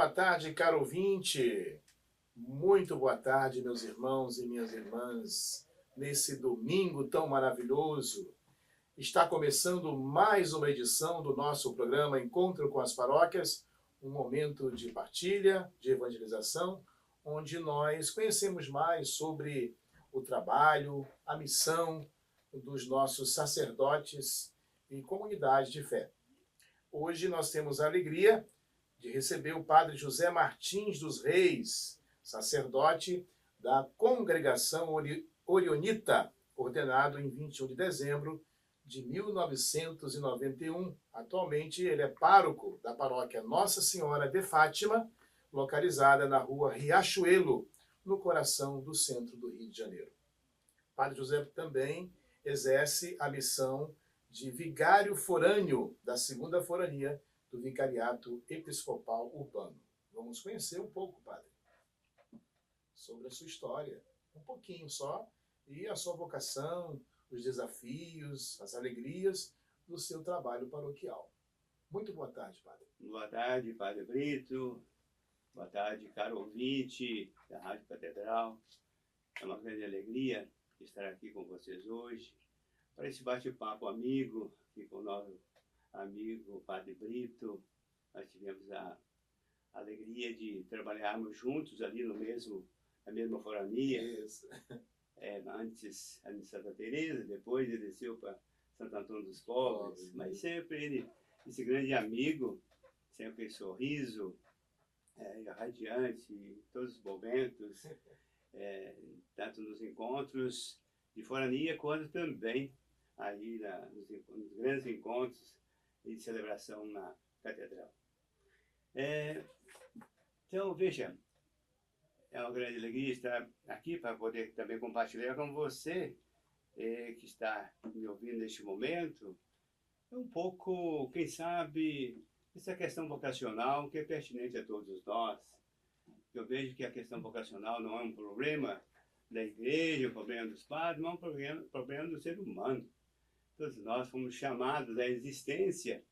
boa tarde, caro ouvinte. Muito boa tarde, meus irmãos e minhas irmãs. Nesse domingo tão maravilhoso, está começando mais uma edição do nosso programa Encontro com as Paróquias, um momento de partilha, de evangelização, onde nós conhecemos mais sobre o trabalho, a missão dos nossos sacerdotes e comunidade de fé. Hoje nós temos a alegria de receber o padre José Martins dos Reis, sacerdote da Congregação Orionita, ordenado em 21 de dezembro de 1991. Atualmente ele é pároco da paróquia Nossa Senhora de Fátima, localizada na rua Riachuelo, no coração do centro do Rio de Janeiro. O padre José também exerce a missão de vigário forâneo da segunda forania do Vicariato Episcopal Urbano. Vamos conhecer um pouco, padre, sobre a sua história, um pouquinho só, e a sua vocação, os desafios, as alegrias do seu trabalho paroquial. Muito boa tarde, padre. Boa tarde, Padre Brito. Boa tarde, caro ouvinte da Rádio Catedral. É uma grande alegria estar aqui com vocês hoje, para esse bate-papo amigo, aqui com o nosso amigo Padre Brito. Nós tivemos a alegria de trabalharmos juntos ali na mesma forania. Isso. Antes em Santa Teresa, depois ele desceu para Santo Antônio dos Pobres, mas sempre ele, esse grande amigo, sempre sorriso, radiante, em todos os momentos, tanto nos encontros de forania, quanto também aí nos grandes encontros de celebração na Catedral. Então, veja, é uma grande alegria estar aqui para poder também compartilhar com você, que está me ouvindo neste momento, um pouco, quem sabe, essa questão vocacional que é pertinente a todos nós. Eu vejo que a questão vocacional não é um problema da igreja, um problema dos padres, mas é um problema do ser humano. Todos nós fomos chamados à existência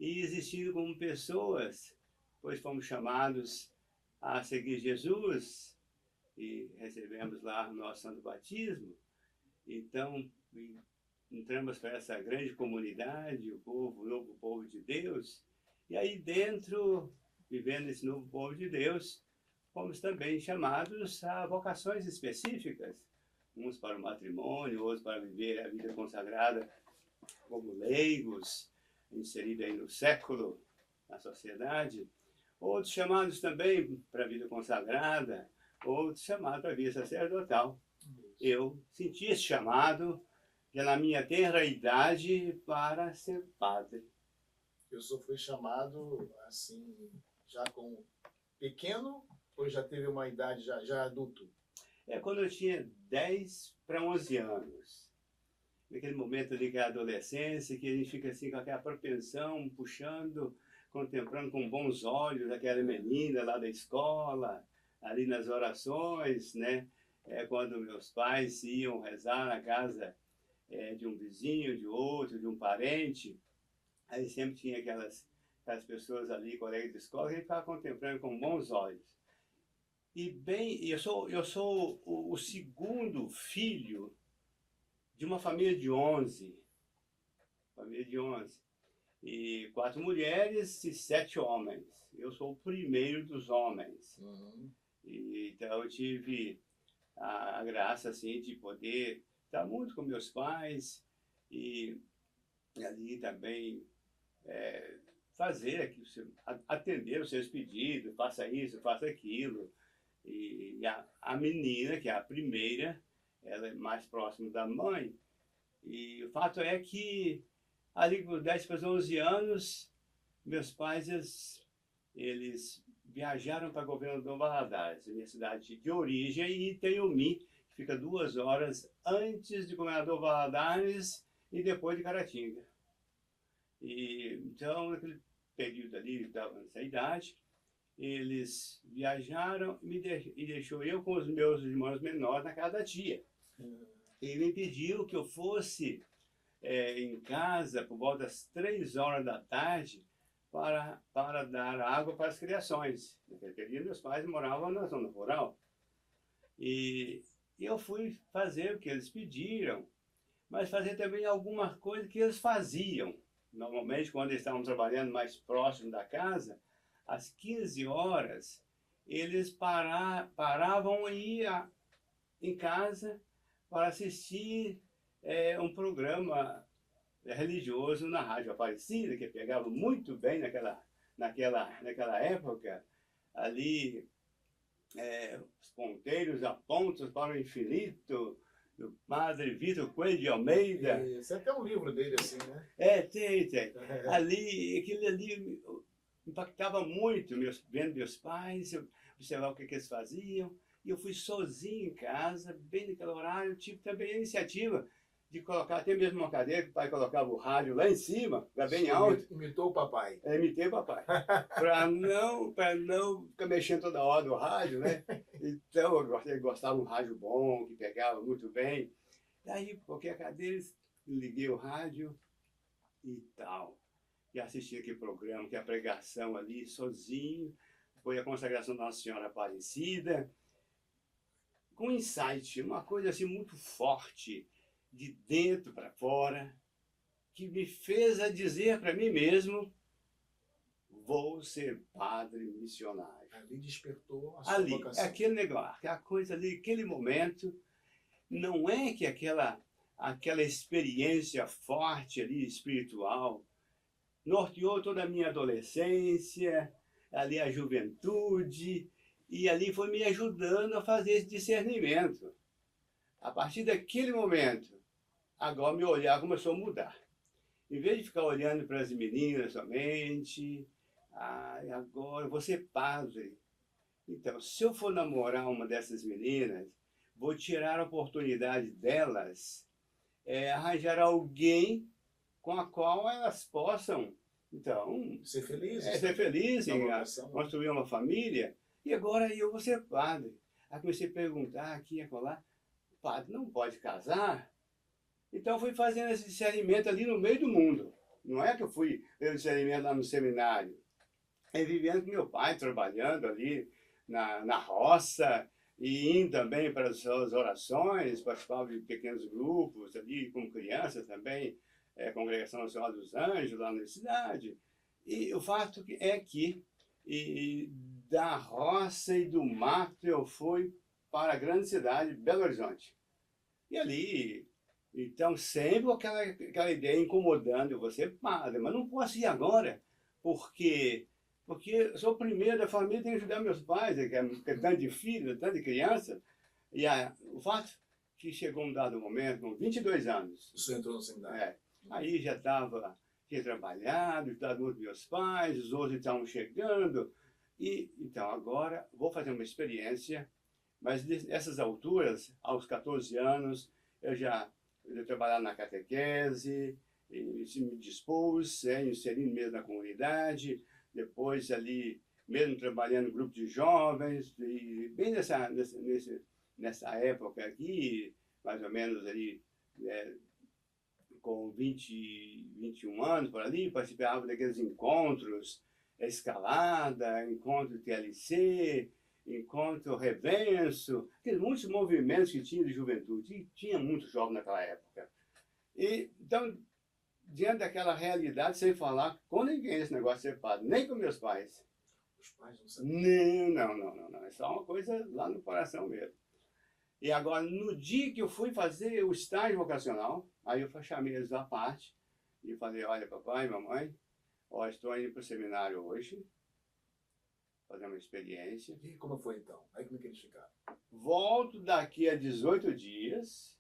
e existindo como pessoas, pois fomos chamados a seguir Jesus e recebemos lá o nosso santo batismo. Então, entramos para essa grande comunidade, o novo povo de Deus, e aí dentro, vivendo esse novo povo de Deus, fomos também chamados a vocações específicas, uns para o matrimônio, outros para viver a vida consagrada como leigos, inseridos aí no século, na sociedade, outros chamados também para a vida consagrada, outros chamados para a vida sacerdotal. Eu senti esse chamado já na minha tenra idade para ser padre. Eu só fui chamado assim, já com pequeno, ou já teve uma idade já adulto? Quando eu tinha 10 para 11 anos. Naquele momento ali que é a adolescência, que a gente fica assim com aquela propensão, puxando, contemplando com bons olhos aquela menina lá da escola, ali nas orações, né? Quando meus pais iam rezar na casa de um vizinho, de outro, de um parente, aí sempre tinha aquelas pessoas ali, colegas de escola, que a gente ficava contemplando com bons olhos. E eu sou o segundo filho de uma família de 11. E 4 mulheres e 7 homens. Eu sou o primeiro dos homens. Uhum. Então eu tive a graça assim, de poder estar muito com meus pais e ali também atender os seus pedidos, faça isso, faça aquilo. E a menina, que é a primeira, ela é mais próxima da mãe. E o fato é que ali com 10 para 11 anos, meus pais, eles viajaram para Governador Valadares, minha cidade de origem, e Itaiomi, que fica 2 horas antes de Governador Valadares e depois de Caratinga. Então, naquele período ali, nessa idade, eles viajaram e deixou eu com os meus irmãos menores na casa da tia. Ele me pediu que eu fosse em casa por volta das 3 horas da tarde para dar água para as criações. Naquele período, meus pais moravam na zona rural. E eu fui fazer o que eles pediram, mas fazer também alguma coisa que eles faziam. Normalmente, quando eles estavam trabalhando mais próximo da casa, às 15 horas, eles paravam e iam em casa para assistir um programa religioso na Rádio Aparecida, que pegava muito bem naquela época, ali, os ponteiros apontam para o infinito, do padre Vitor Coelho de Almeida. Você tem um livro dele assim, né? Tem. Aquilo ali impactava muito, vendo meus pais, observar o que eles faziam. E eu fui sozinho em casa, bem naquele horário, tive também a iniciativa de colocar até mesmo uma cadeira, que o pai colocava o rádio lá em cima, bem alto. Imitou o papai. Imitei o papai. Para não ficar mexendo toda hora no rádio, né? Então, eu gostava de um rádio bom, que pegava muito bem. Daí, coloquei a cadeira, liguei o rádio e tal. E assisti aquele programa, que é a pregação ali, sozinho. Foi a consagração da Nossa Senhora Aparecida. Com insight, uma coisa assim muito forte, de dentro para fora, que me fez a dizer para mim mesmo: vou ser padre missionário. Ali despertou a sua vocação. É aquele negócio, aquela coisa ali, aquele momento. Não é que aquela experiência forte ali, espiritual, norteou toda a minha adolescência, ali a juventude, e ali foi me ajudando a fazer esse discernimento. A partir daquele momento, agora meu olhar começou a mudar. Em vez de ficar olhando para as meninas somente, agora eu vou ser padre. Então, se eu for namorar uma dessas meninas, vou tirar a oportunidade delas, arranjar alguém com a qual elas possam, então, ser felizes. Ser feliz, construir uma família. E agora eu vou ser padre. Aí comecei a perguntar aqui e acolá: o padre não pode casar? Então fui fazendo esse discernimento ali no meio do mundo. Não é que eu fui ver o discernimento lá no seminário. Vivendo com meu pai, trabalhando ali na roça, e indo também para as orações, participava de pequenos grupos ali, como criança também, Congregação Nacional dos Anjos, lá na cidade. E o fato é que da roça e do mato eu fui para a grande cidade, Belo Horizonte. E ali, então, sempre aquela ideia incomodando você, padre, mas não posso ir agora, porque eu sou o primeiro da família, tenho que ajudar meus pais, que é tanto de filho, tanto de criança. E o fato que chegou um dado momento, com 22 anos. O senhor entrou no seminário. Aí já tinha trabalhado, estudado muito com meus pais, os outros estavam chegando. E então agora vou fazer uma experiência, mas nessas alturas, aos 14 anos, eu trabalhava na catequese, e me dispus, inserindo mesmo na comunidade. Depois ali, mesmo trabalhando em grupo de jovens, e bem nessa época aqui, mais ou menos ali, com 21 anos por ali, participava daqueles encontros, escalada, encontro TLC, encontro revenso, aqueles muitos movimentos que tinha de juventude, e tinha muitos jovens naquela época. E, então, diante daquela realidade, sem falar com ninguém esse negócio de ser padre, nem com meus pais. Os pais não sabiam? Não. É só uma coisa lá no coração mesmo. E agora, no dia que eu fui fazer o estágio vocacional, aí eu chamei eles à parte e falei: olha, papai e mamãe, estou indo para o seminário hoje, fazer uma experiência. E como foi então? Aí como é que eles ficaram? Volto daqui a 18 dias,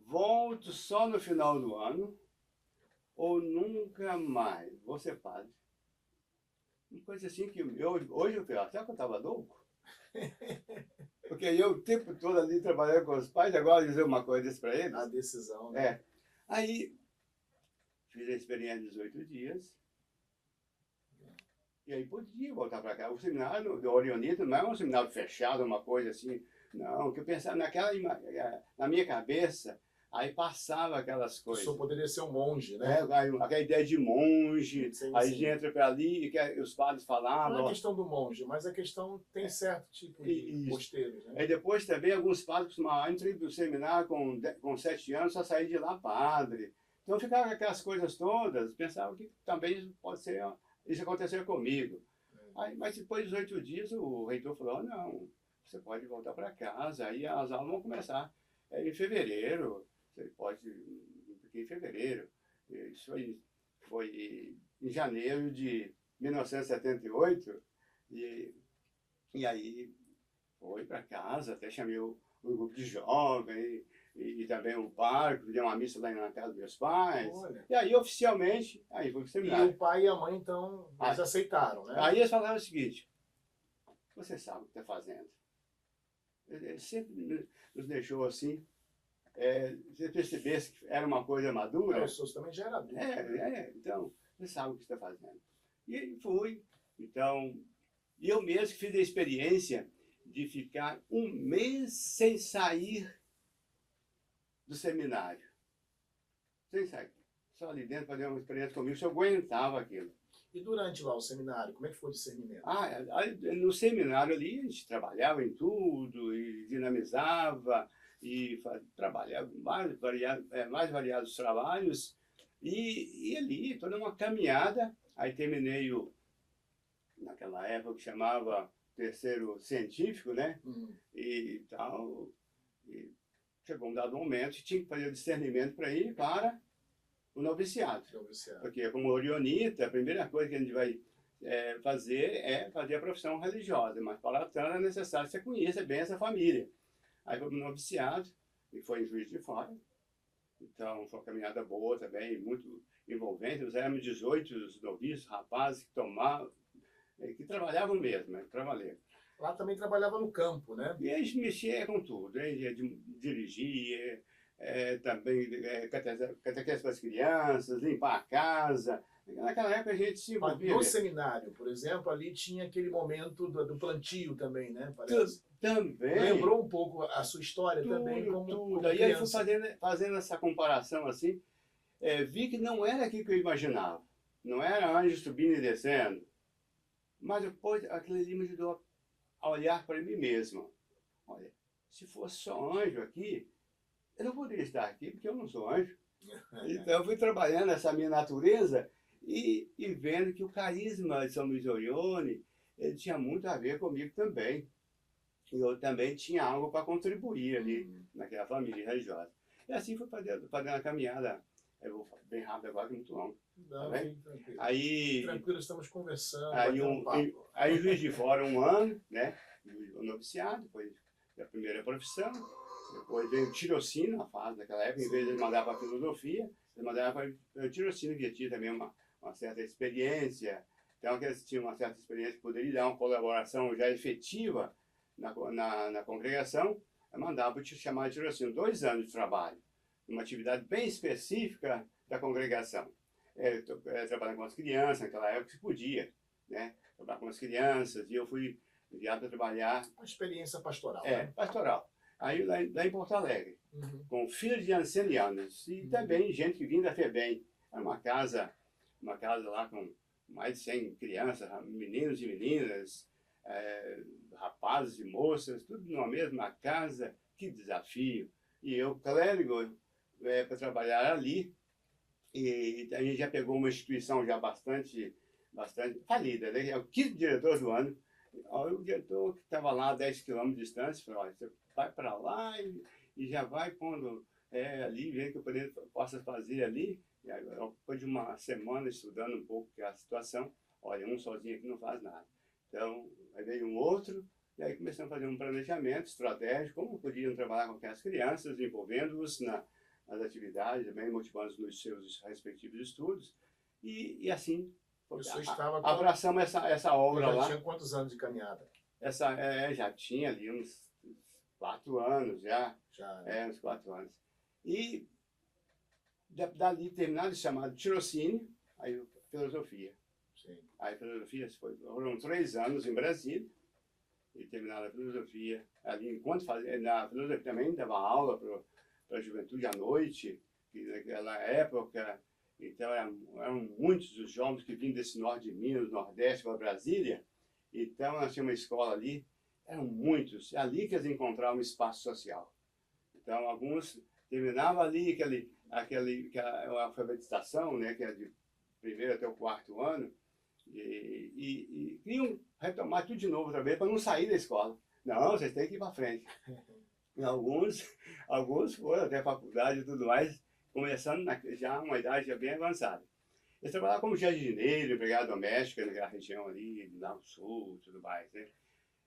volto só no final do ano, ou nunca mais vou ser padre. Uma coisa assim que hoje eu falo, será que eu estava louco? Porque eu o tempo todo ali trabalhando com os pais, agora dizer uma coisa desse para eles. A decisão, né? Aí, fiz a experiência de 18 dias, e aí podia voltar para cá. O seminário do Orionita não é um seminário fechado, uma coisa assim, não. O que eu pensava na minha cabeça, Aí passava aquelas O coisas. senhor poderia ser um monge, né? Aquela ideia de monge, Sim, aí a sim. gente entra para ali e os padres Não é falavam. a questão do monge, mas a questão tem certo tipo de Isso. posteiros, né? Aí depois também alguns padres costumavam entrar no seminário com 7 anos, só sair de lá padre. Então ficava aquelas coisas todas, pensava que também pode ser, isso aconteceu comigo. Aí, mas depois dos 8 dias o reitor falou, não, você pode voltar para casa, aí as aulas vão começar em fevereiro, você pode, porque em fevereiro, isso foi em janeiro de 1978, e aí foi para casa, até chamei o grupo de jovens e também o parque, deu uma missa lá na casa dos meus pais. Olha. E aí, oficialmente, aí foi pro E seminário. o pai e a mãe, então, eles aceitaram, né? Aí eles falaram o seguinte, você sabe o que está fazendo. Ele sempre nos deixou assim, se percebesse que era uma coisa madura. O senhor também já era adulto. Então, você sabe o que está fazendo. E fui. Então, eu mesmo fiz a experiência de ficar um mês sem sair do seminário. Sem sair. Só ali dentro fazer uma experiência comigo, se eu aguentava aquilo. E durante lá o seminário, como é que foi o discernimento? No seminário ali a gente trabalhava em tudo, e dinamizava, e trabalhava mais variados trabalhos, e ali toda uma caminhada. Aí terminei naquela época que chamava terceiro científico, né? E tal. E chegou um dado momento que tinha que fazer o discernimento para ir para o noviciado. Porque como orionita, a primeira coisa que a gente vai fazer é fazer a profissão religiosa, mas para tanto é necessário que você conheça bem essa família. Aí foi para o noviciado, e foi em Juiz de Fora. Então foi uma caminhada boa também, muito envolvente. Nós éramos 18 noviços, rapazes que trabalhavam mesmo, né? Trabalhavam. Lá também trabalhava no campo, né? E a gente mexia com tudo, dirigia, também catequese para as crianças, limpar a casa. Naquela época a gente se envolvia. No seminário, por exemplo, ali tinha aquele momento do plantio também, né? Parece. Também. Lembrou um pouco a sua história também como Aí eu fui criança. fazendo essa comparação assim, vi que não era aquilo que eu imaginava. Não era anjo subindo e descendo. Mas depois aquilo ali me ajudou a olhar para mim mesmo. Olha, se fosse só anjo aqui, eu não poderia estar aqui porque eu não sou anjo. Então eu fui trabalhando essa minha natureza e vendo que o carisma de São Luís Orione, ele tinha muito a ver comigo também. E eu também tinha algo para contribuir ali naquela família religiosa. E assim fui fazendo a caminhada. Eu vou bem rápido agora, que é muito longo. Não, tá tranquilo. Aí, Tranquilo, estamos conversando. aí em Juiz de Fora, um ano, né? O noviciado, depois da primeira profissão. Depois veio o tirocínio, na fase daquela época. Em vez de mandar para a filosofia, eles mandavam para o tirocínio, que tinha também uma certa experiência. Então, que eles tinham uma certa experiência que poderia dar uma colaboração já efetiva na congregação, mandava chamar de tirocínio. 2 anos de trabalho, uma atividade bem específica da congregação. Trabalhando com as crianças, naquela época se podia, né? Trabalhar com as crianças, e eu fui enviado para trabalhar. Uma experiência pastoral. Né? Pastoral. Aí lá em Porto Alegre, com filhos de ancianos e também gente que vinha da FEBEM. Era uma casa lá com mais de 100 crianças, meninos e meninas, rapazes e moças, tudo numa mesma casa. Que desafio! E eu, clérigo, para trabalhar ali, e a gente já pegou uma instituição já bastante falida, né? É o 5º diretor do ano. O diretor que estava lá a 10 quilômetros de distância falou, olha, você vai para lá e já vai pondo ali, vê que eu possa fazer ali. E aí, depois de uma semana estudando um pouco a situação, olha, um sozinho aqui não faz nada. Então, aí veio um outro, e aí começamos a fazer um planejamento estratégico, como podíamos trabalhar com aquelas crianças, envolvendo-os nas atividades, também motivando-os nos seus respectivos estudos, e assim abraçamos essa obra lá. Já tinha quantos anos de caminhada? Já tinha ali uns 4 anos, já né? Uns 4 anos. E dali terminado de chamado tirocínio, aí filosofia. Sim. Aí filosofia foram 3 anos em Brasília, e terminaram a filosofia. Ali, enquanto fazia, na filosofia também dava aula para a juventude à noite, que naquela época, então eram muitos os jovens que vinham desse norte de Minas, Nordeste, para Brasília. Então nós tínhamos uma escola ali, eram muitos, é ali que eles encontravam um espaço social. Então alguns terminavam ali aquela alfabetização, né, que é de primeiro até o quarto ano, e queriam retomar tudo de novo outra vez para não sair da escola. Não, vocês têm que ir para frente. E alguns foram até a faculdade e tudo mais, começando já uma idade já bem avançada. Eles trabalhavam como jardineiro, empregado doméstico naquela região ali, lá no sul, tudo mais, né?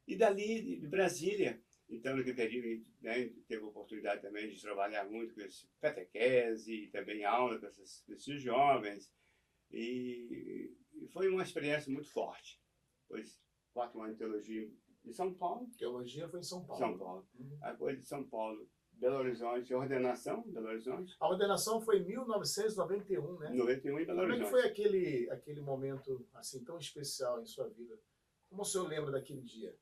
E dali, de Brasília, então naquele período, né, teve a oportunidade também de trabalhar muito com esse catequese, e também aula com esses jovens, e foi uma experiência muito forte. Depois, 4 anos de teologia em São Paulo. Teologia foi em São Paulo. São Paulo. Depois de São Paulo, Belo Horizonte, ordenação, Belo Horizonte. A ordenação foi em 1991, né? 91 em Belo Como é Horizonte. que foi aquele momento assim tão especial em sua vida? Como o senhor lembra daquele dia?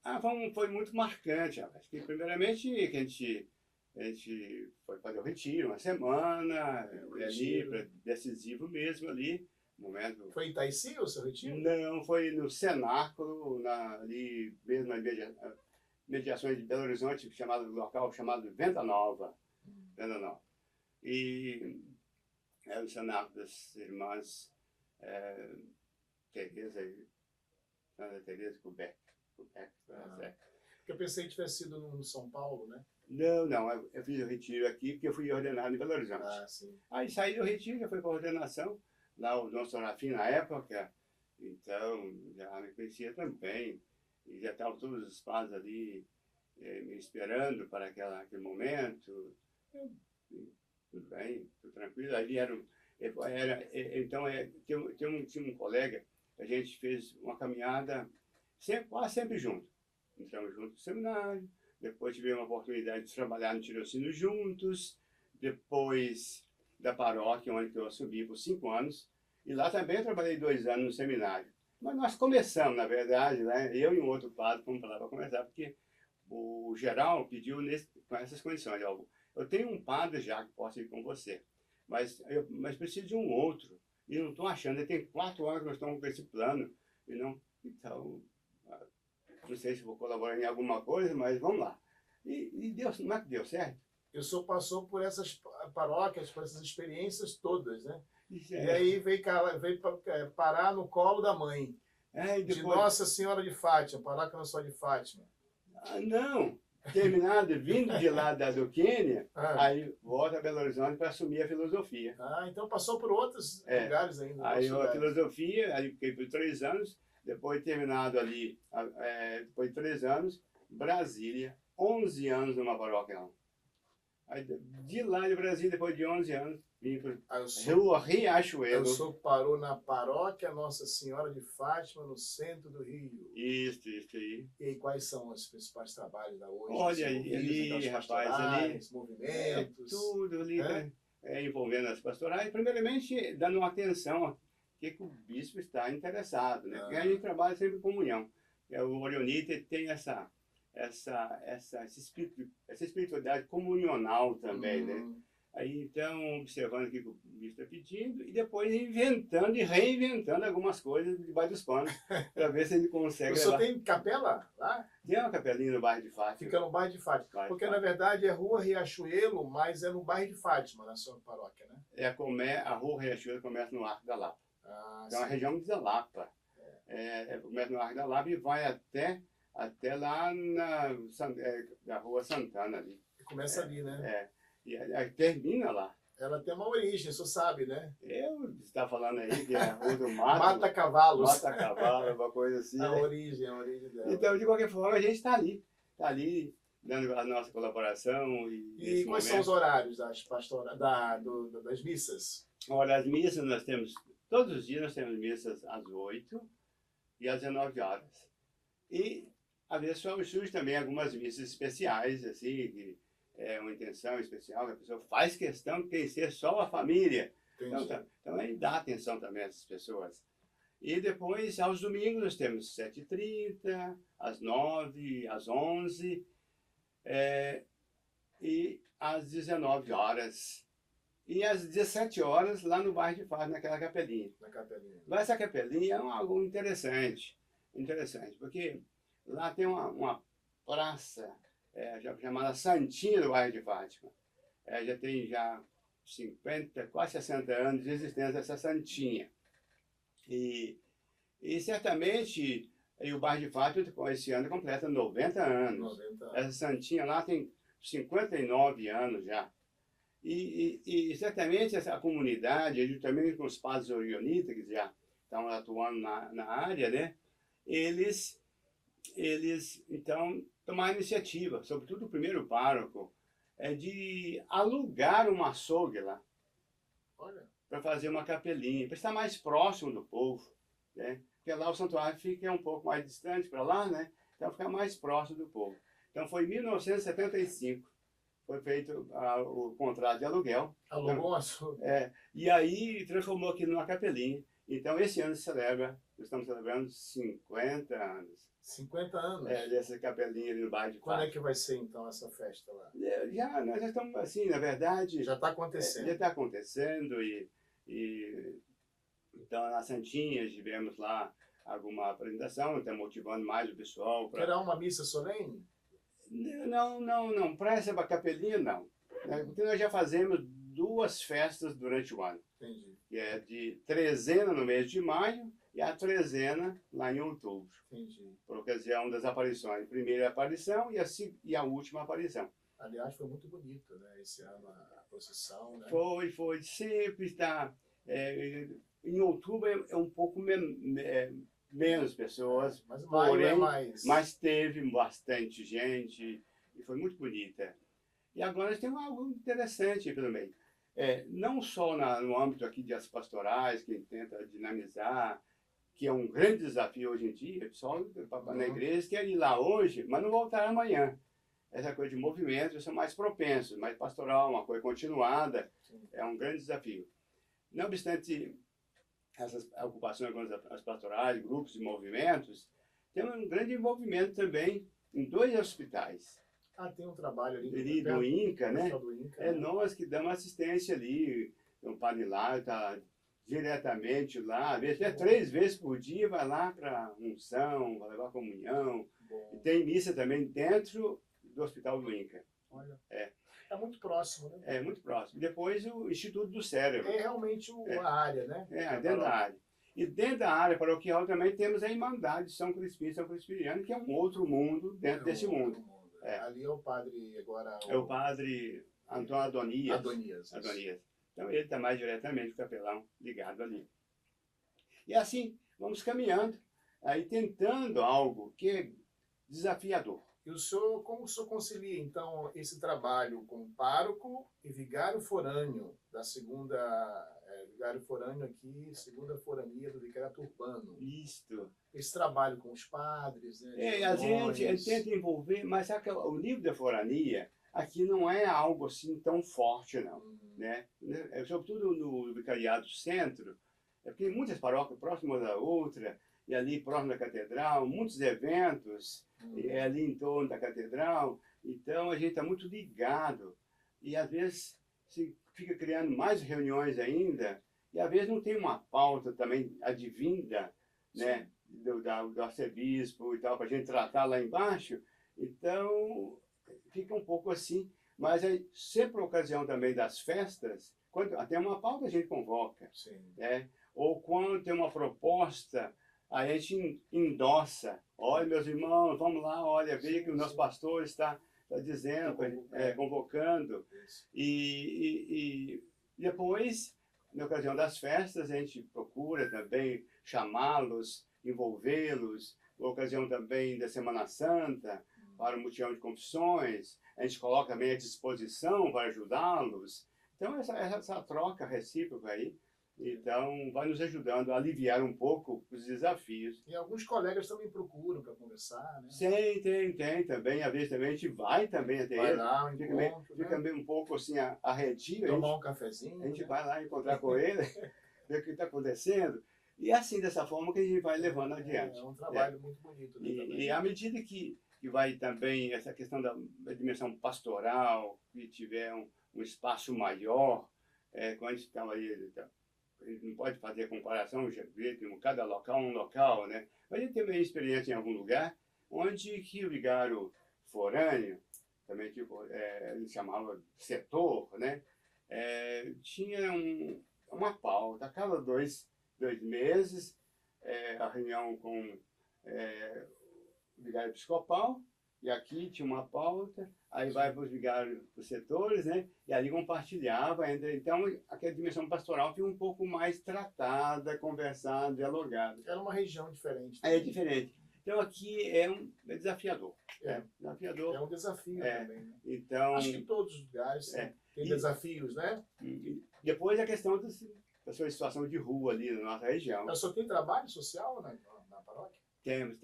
Foi muito marcante, rapaz. Que, primeiramente, que a gente foi fazer o retiro, uma semana, ali, decisivo mesmo ali. Momento... Foi em Itaici o seu retiro? Não, foi no cenáculo, ali mesmo na mediações de Belo Horizonte, local chamado Venda Nova. Venda Nova. E era o cenáculo das irmãs Santa Teresa Kubek. Porque eu pensei que tivesse sido no São Paulo, né? Não, eu fiz o retiro aqui porque eu fui ordenado em Belo Horizonte. Sim. Aí saí do retiro, já fui para a ordenação, lá o Dom Serafim na época, então já me conhecia também, e já estavam todos os padres ali me esperando para aquele momento. Tudo bem, tudo tranquilo. Ali tinha um colega, a gente fez uma caminhada quase sempre junto. Entramos juntos no seminário, depois tivemos a oportunidade de trabalhar no tirocínio juntos, depois da paróquia, onde eu assumi por 5 anos, e lá também eu trabalhei 2 anos no seminário. Mas nós começamos, na verdade, né, eu e um outro padre fomos para lá para começar, porque o geral pediu com essas condições. Eu tenho um padre já que posso ir com você, mas preciso de um outro, e não estou achando, tem 4 anos que nós estamos com esse plano, e não, então, não sei se vou colaborar em alguma coisa, mas vamos lá. E Deus, não é que deu certo? O senhor passou por essas paróquias, por essas experiências todas, né? E aí veio parar no colo da mãe. Depois... De Nossa Senhora de Fátima, paróquia Nossa Senhora de Fátima. Não, terminado, vindo de lá do Quênia, aí volta a Belo Horizonte para assumir a filosofia. Então passou por outros lugares ainda. Aí a filosofia, aí fiquei por 3 anos, depois terminado ali, depois de 3 anos, Brasília, 11 anos numa paróquia lá. Aí, de lá de Brasília, depois de 11 anos, vim para Rua Riachuelo. O senhor parou na paróquia Nossa Senhora de Fátima, no centro do Rio. Isso aí. E aí, quais são os principais trabalhos da hoje? Olha, ali, rapaz, ali... movimentos. Tudo ali, envolvendo as pastorais. Primeiramente, dando uma atenção a que o bispo está interessado, né? Porque a gente trabalha sempre em comunhão. O Orionita tem essa espiritualidade comunional também, né? Aí, então, observando o que o bispo está pedindo e depois inventando e reinventando algumas coisas debaixo dos panos, para ver se ele consegue... O senhor tem capela lá? Tem uma capelinha no bairro de Fátima. Fica no bairro de Fátima. Porque, na verdade, é Rua Riachuelo, mas é no bairro de Fátima, na sua paróquia, né? A Rua Riachuelo começa no Arco da Lapa. Então, a região de Lapa. Começa no Arco da Lapa e vai até lá na Rua Santana ali. Começa ali, né? E aí termina lá. Ela tem uma origem, o senhor sabe, né? Você está falando aí que é a Rua do Mato. Mata-cavalos. Mata-cavalo, uma coisa assim. A origem dela. Então, de qualquer forma, a gente está ali dando a nossa colaboração. E quais são os horários das missas? Olha, as missas nós temos, todos os dias nós temos missas às 8 e às 19 horas. E, às vezes, surge também algumas missas especiais, assim, que é uma intenção especial, que a pessoa faz questão de conhecer só a família. Então, aí dá atenção também a essas pessoas. E depois, aos domingos, nós temos 7h30, às 9, às 11. E às 19 horas. E às 17 horas, lá no bairro de Fátima, naquela capelinha. Na capelinha. Mas essa capelinha é algo interessante, porque lá tem uma praça chamada Santinha do bairro de Fátima. Já tem 50, quase 60 anos de existência dessa Santinha. E certamente o bairro de Fátima, esse ano, completa 90 anos. 90 anos. Essa Santinha lá tem 59 anos já. E certamente essa comunidade, juntamente com os padres orionitas, que já estão atuando na área, né? Eles então tomaram a iniciativa, sobretudo o primeiro pároco, de alugar uma açougue lá. Olha. Para fazer uma capelinha, para estar mais próximo do povo, né? Porque lá o santuário fica um pouco mais distante para lá, né? Então ficar mais próximo do povo. Então foi em 1975. Foi feito o contrato de aluguel. Alugou um açougue. E aí transformou aquilo numa capelinha. Então esse ano nós estamos celebrando 50 anos. 50 anos? Dessa capelinha ali no bairro de Quando é que vai ser então essa festa lá? Nós já estamos assim, na verdade... Já está acontecendo. Já está acontecendo então na Santinha tivemos lá alguma apresentação, está motivando mais o pessoal. Terá uma missa solene? Não. Para essa capelinha, não. Porque nós já fazemos 2 festas durante o ano. Entendi. Que é de trezena no mês de maio e a trezena lá em outubro. Entendi. Por ocasião das aparições. A primeira aparição e a última aparição. Aliás, foi muito bonito, né? Esse ano a procissão, né? Foi. Sempre está... em outubro é um pouco menos pessoas, mas teve bastante gente e foi muito bonita. E agora nós temos algo interessante também. Não só no âmbito aqui das pastorais, que tenta dinamizar, que é um grande desafio hoje em dia, o pessoal na igreja quer ir lá hoje, mas não voltar amanhã. Essa coisa de movimentos são mais propensos, mais pastoral, uma coisa continuada, é um grande desafio. Não obstante essas ocupações com as pastorais, grupos e movimentos, temos um grande envolvimento também em 2 hospitais. Tem um trabalho ali do INCA, né? Do INCA, nós que damos assistência ali. O padre lá está diretamente lá, às vezes até 3 vezes por dia vai lá para unção, vai levar comunhão. Bom. E tem missa também dentro do hospital do INCA. Olha. É muito próximo, né? É muito próximo. Depois o Instituto do Cérebro. É realmente a área, né? Dentro da área. E dentro da área paroquial também temos a Irmandade de São Crispim e São Crispiniano, que é um outro mundo dentro desse mundo. Ali é o padre agora... É o padre Antônio Adonias. Adonias. Então ele está mais diretamente o capelão ligado ali. E assim, vamos caminhando, aí tentando algo que é desafiador. E o senhor, como o senhor concilia, então, esse trabalho como pároco e vigário forâneo da vigário forâneo aqui, segunda forania do vicariato urbano? Isto. Esse trabalho com os padres, né? A gente tenta envolver, mas sabe que o nível da forania aqui não é algo assim tão forte, não. Né? Sobretudo no vicariato centro, porque muitas paróquias próximas da outra, e ali próximo da catedral, muitos eventos ali em torno da catedral, então a gente está muito ligado e às vezes se fica criando mais reuniões ainda e às vezes não tem uma pauta também advinda, né, do arcebispo e tal, para a gente tratar lá embaixo, então fica um pouco assim, mas aí, sempre por ocasião também das festas, quando até uma pauta a gente convoca, né? Ou quando tem uma proposta, a gente endossa. Olha, meus irmãos, vamos lá, olha, veja que o nosso pastor está dizendo, convocando. E depois, na ocasião das festas, a gente procura também chamá-los, envolvê-los. Na ocasião também da Semana Santa, para o mutirão de confissões, a gente coloca também à disposição para ajudá-los. Então, essa troca recíproca aí, então, vai nos ajudando a aliviar um pouco os desafios. E alguns colegas também procuram para conversar, né? Sim, tem também. Às vezes também a gente vai também até ele. Lá, fica meio um pouco assim, arredio. Tomar um cafezinho. A gente vai lá encontrar com ele, ver o que está acontecendo. E assim, dessa forma que a gente vai levando adiante. É um trabalho muito bonito. E à medida que que vai também, essa questão da dimensão pastoral, que tiver um espaço maior, quando a gente estava ali, a gente não pode fazer comparação, cada local um local, né? Mas a gente teve uma experiência em algum lugar onde que o vigário forâneo, também tipo, ele chamava setor, né? Tinha uma pauta, a cada dois meses, a reunião com o vigário episcopal, e aqui tinha uma pauta, aí vai para os vigários, para os setores, né? E ali compartilhava, então aquela dimensão pastoral fica um pouco mais tratada, conversada, dialogada. Era uma região diferente. É diferente. Então aqui é desafiador. Desafiador. É um desafio também. Né? Então, acho que todos os lugares têm desafios, né? Depois a questão da sua situação de rua ali na nossa região. Mas só tem trabalho social na paróquia? Temos.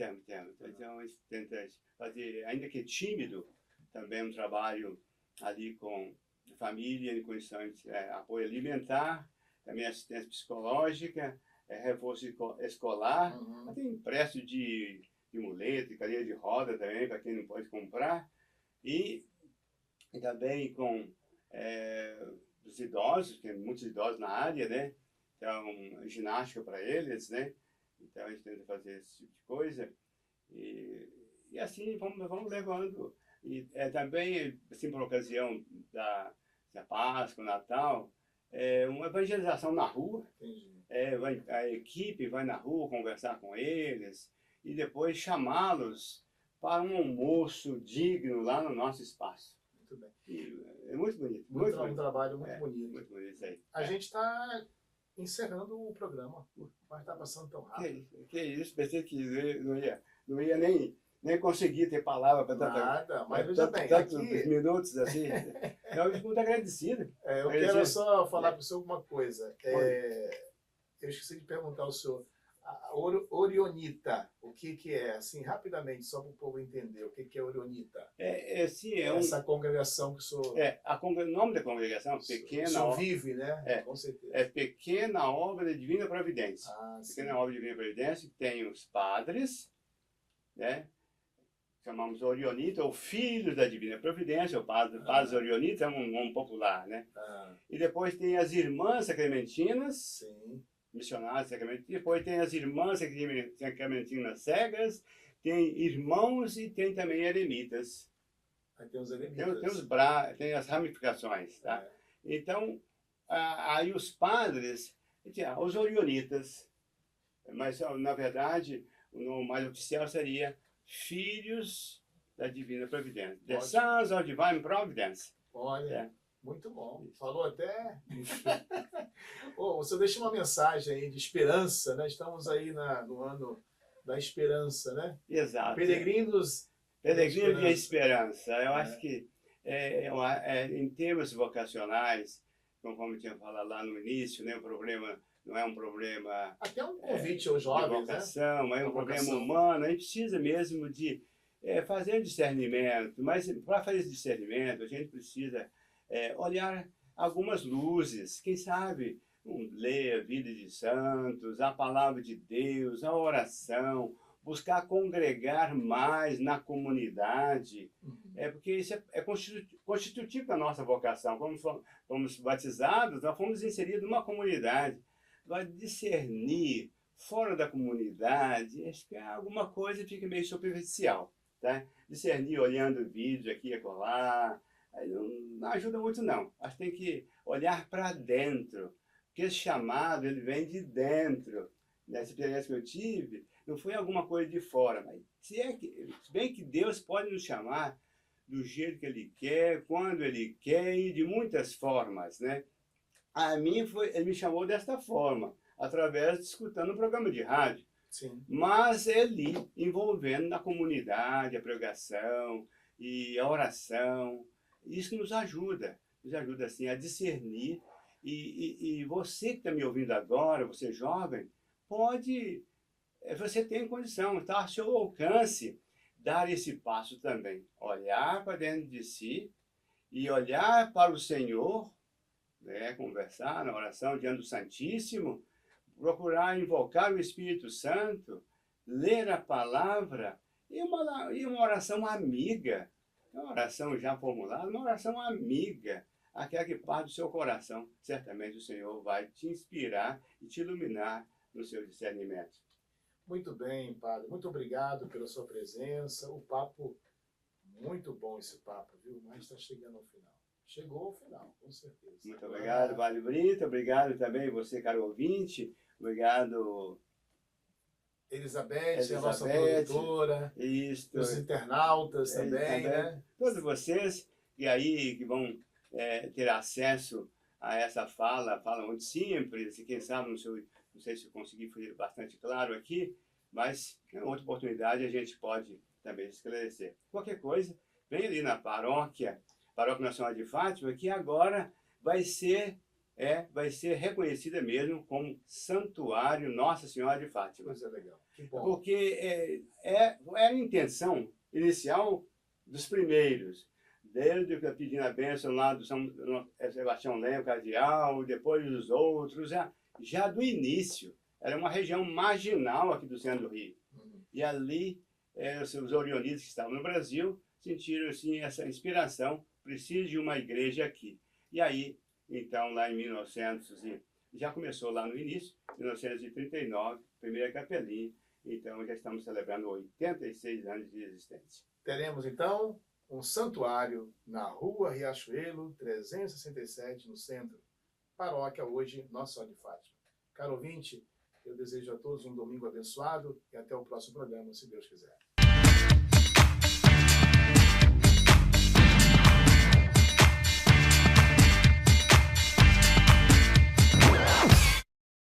Então a gente tenta fazer, ainda que tímido, também um trabalho ali com família, em condições de apoio alimentar, também assistência psicológica, reforço escolar, tem empréstimo de muleta, cadeira de roda também, para quem não pode comprar, e também com os idosos, tem muitos idosos na área, né? Então, ginástica para eles, né? Então, a gente tenta fazer esse tipo de coisa, e assim vamos levando. E também, assim, por ocasião da Páscoa, Natal, uma evangelização na rua. A equipe vai na rua conversar com eles e depois chamá-los para um almoço digno lá no nosso espaço. Muito bem. E é muito bonito. Um trabalho muito bonito. Muito bonito isso aí. A gente está encerrando o programa, mas está passando tão rápido. Que isso, pensei que não ia nem conseguir ter palavra para nada, mas veja bem, tantos minutos assim. Eu fico muito agradecido. Eu quero só falar para o senhor uma coisa. Eu esqueci de perguntar ao senhor. A Orionita, o que é? Assim, rapidamente, só para o povo entender, o que é Orionita? Essa congregação que o senhor... O nome da congregação, Pequena... O senhor vive, né? Com certeza. Pequena Obra de Divina Providência. Pequena Obra de Divina Providência, que tem os padres, né? Chamamos Orionita, ou Filhos da Divina Providência, ou Padres Orionitas, é um nome popular, né? E depois tem as Irmãs Sacramentinas, sim, missionárias sacramentinas, depois tem as Irmãs Sacramentinas Cegas, tem irmãos e tem também eremitas. Aí tem os eremitas. Tem as ramificações, tá? Então, aí os padres, os Orionitas, mas na verdade o nome mais oficial seria Filhos da Divina Providência. The Sons of Divine Providence. Olha, muito bom. Falou até... você deixa uma mensagem aí de esperança, né? Estamos aí no ano da esperança, né? Exato. Peregrinos de esperança. Eu acho que em termos vocacionais, conforme eu tinha falado lá no início, né, o problema não é um problema... Até um convite aos jovens, vocação, mas é um problema humano. A gente precisa mesmo de fazer um discernimento, mas para fazer esse discernimento, a gente precisa olhar algumas luzes, quem sabe ler a vida de santos, a palavra de Deus, a oração, buscar congregar mais na comunidade, porque isso é constitutivo da nossa vocação. Quando fomos batizados, nós fomos inseridos numa comunidade. Vai discernir fora da comunidade, acho que alguma coisa fica meio superficial, tá? Discernir olhando vídeo aqui e acolá, não ajuda muito não. Acho que tem que olhar para dentro, porque esse chamado ele vem de dentro. Nessa experiência que eu tive, não foi alguma coisa de fora, mas se bem que Deus pode nos chamar do jeito que Ele quer, quando Ele quer e de muitas formas, né? A mim ele me chamou desta forma, através de escutando um programa de rádio. Sim. Mas ele envolvendo na comunidade, a pregação e a oração. Isso nos ajuda assim, a discernir. E você que está me ouvindo agora, você jovem, você tem condição, está ao seu alcance dar esse passo também. Olhar para dentro de si e olhar para o Senhor, conversar na oração diante do Santíssimo, procurar invocar o Espírito Santo, ler a palavra E uma oração amiga, uma oração já formulada, uma oração amiga, aquela que parte do seu coração. Certamente o Senhor vai te inspirar e te iluminar no seu discernimento. Muito bem, padre. Muito obrigado pela sua presença. O papo, muito bom esse papo, viu? Mas está chegando ao final. Chegou ao final, com certeza. Muito obrigado, Padre Brito. Obrigado também você, caro ouvinte. Obrigado, Elizabeth, a nossa produtora. Isso. Os internautas também, né? Todos vocês que vão ter acesso a essa fala muito simples, e quem sabe, não sei se eu consegui fazer bastante claro aqui, mas em outra oportunidade a gente pode também esclarecer. Qualquer coisa, vem ali na Paróquia Nossa Senhora de Fátima, que agora vai ser reconhecida mesmo como Santuário Nossa Senhora de Fátima. Coisa legal. Que bom. Porque é a intenção inicial dos primeiros, desde que pedindo a bênção lá do São Sebastião Leme, cardeal, depois dos outros, já do início. Era uma região marginal aqui do centro do Rio. E ali, os orionitas que estavam no Brasil sentiram assim, essa inspiração, precisa de uma igreja aqui. E aí, então, lá em 1900, já começou lá no início, 1939, primeira capelinha. Então, já estamos celebrando 86 anos de existência. Teremos, então, um santuário na Rua Riachuelo, 367, no centro. Paróquia hoje, Nossa Senhora de Fátima. Caro ouvinte, eu desejo a todos um domingo abençoado e até o próximo programa, se Deus quiser.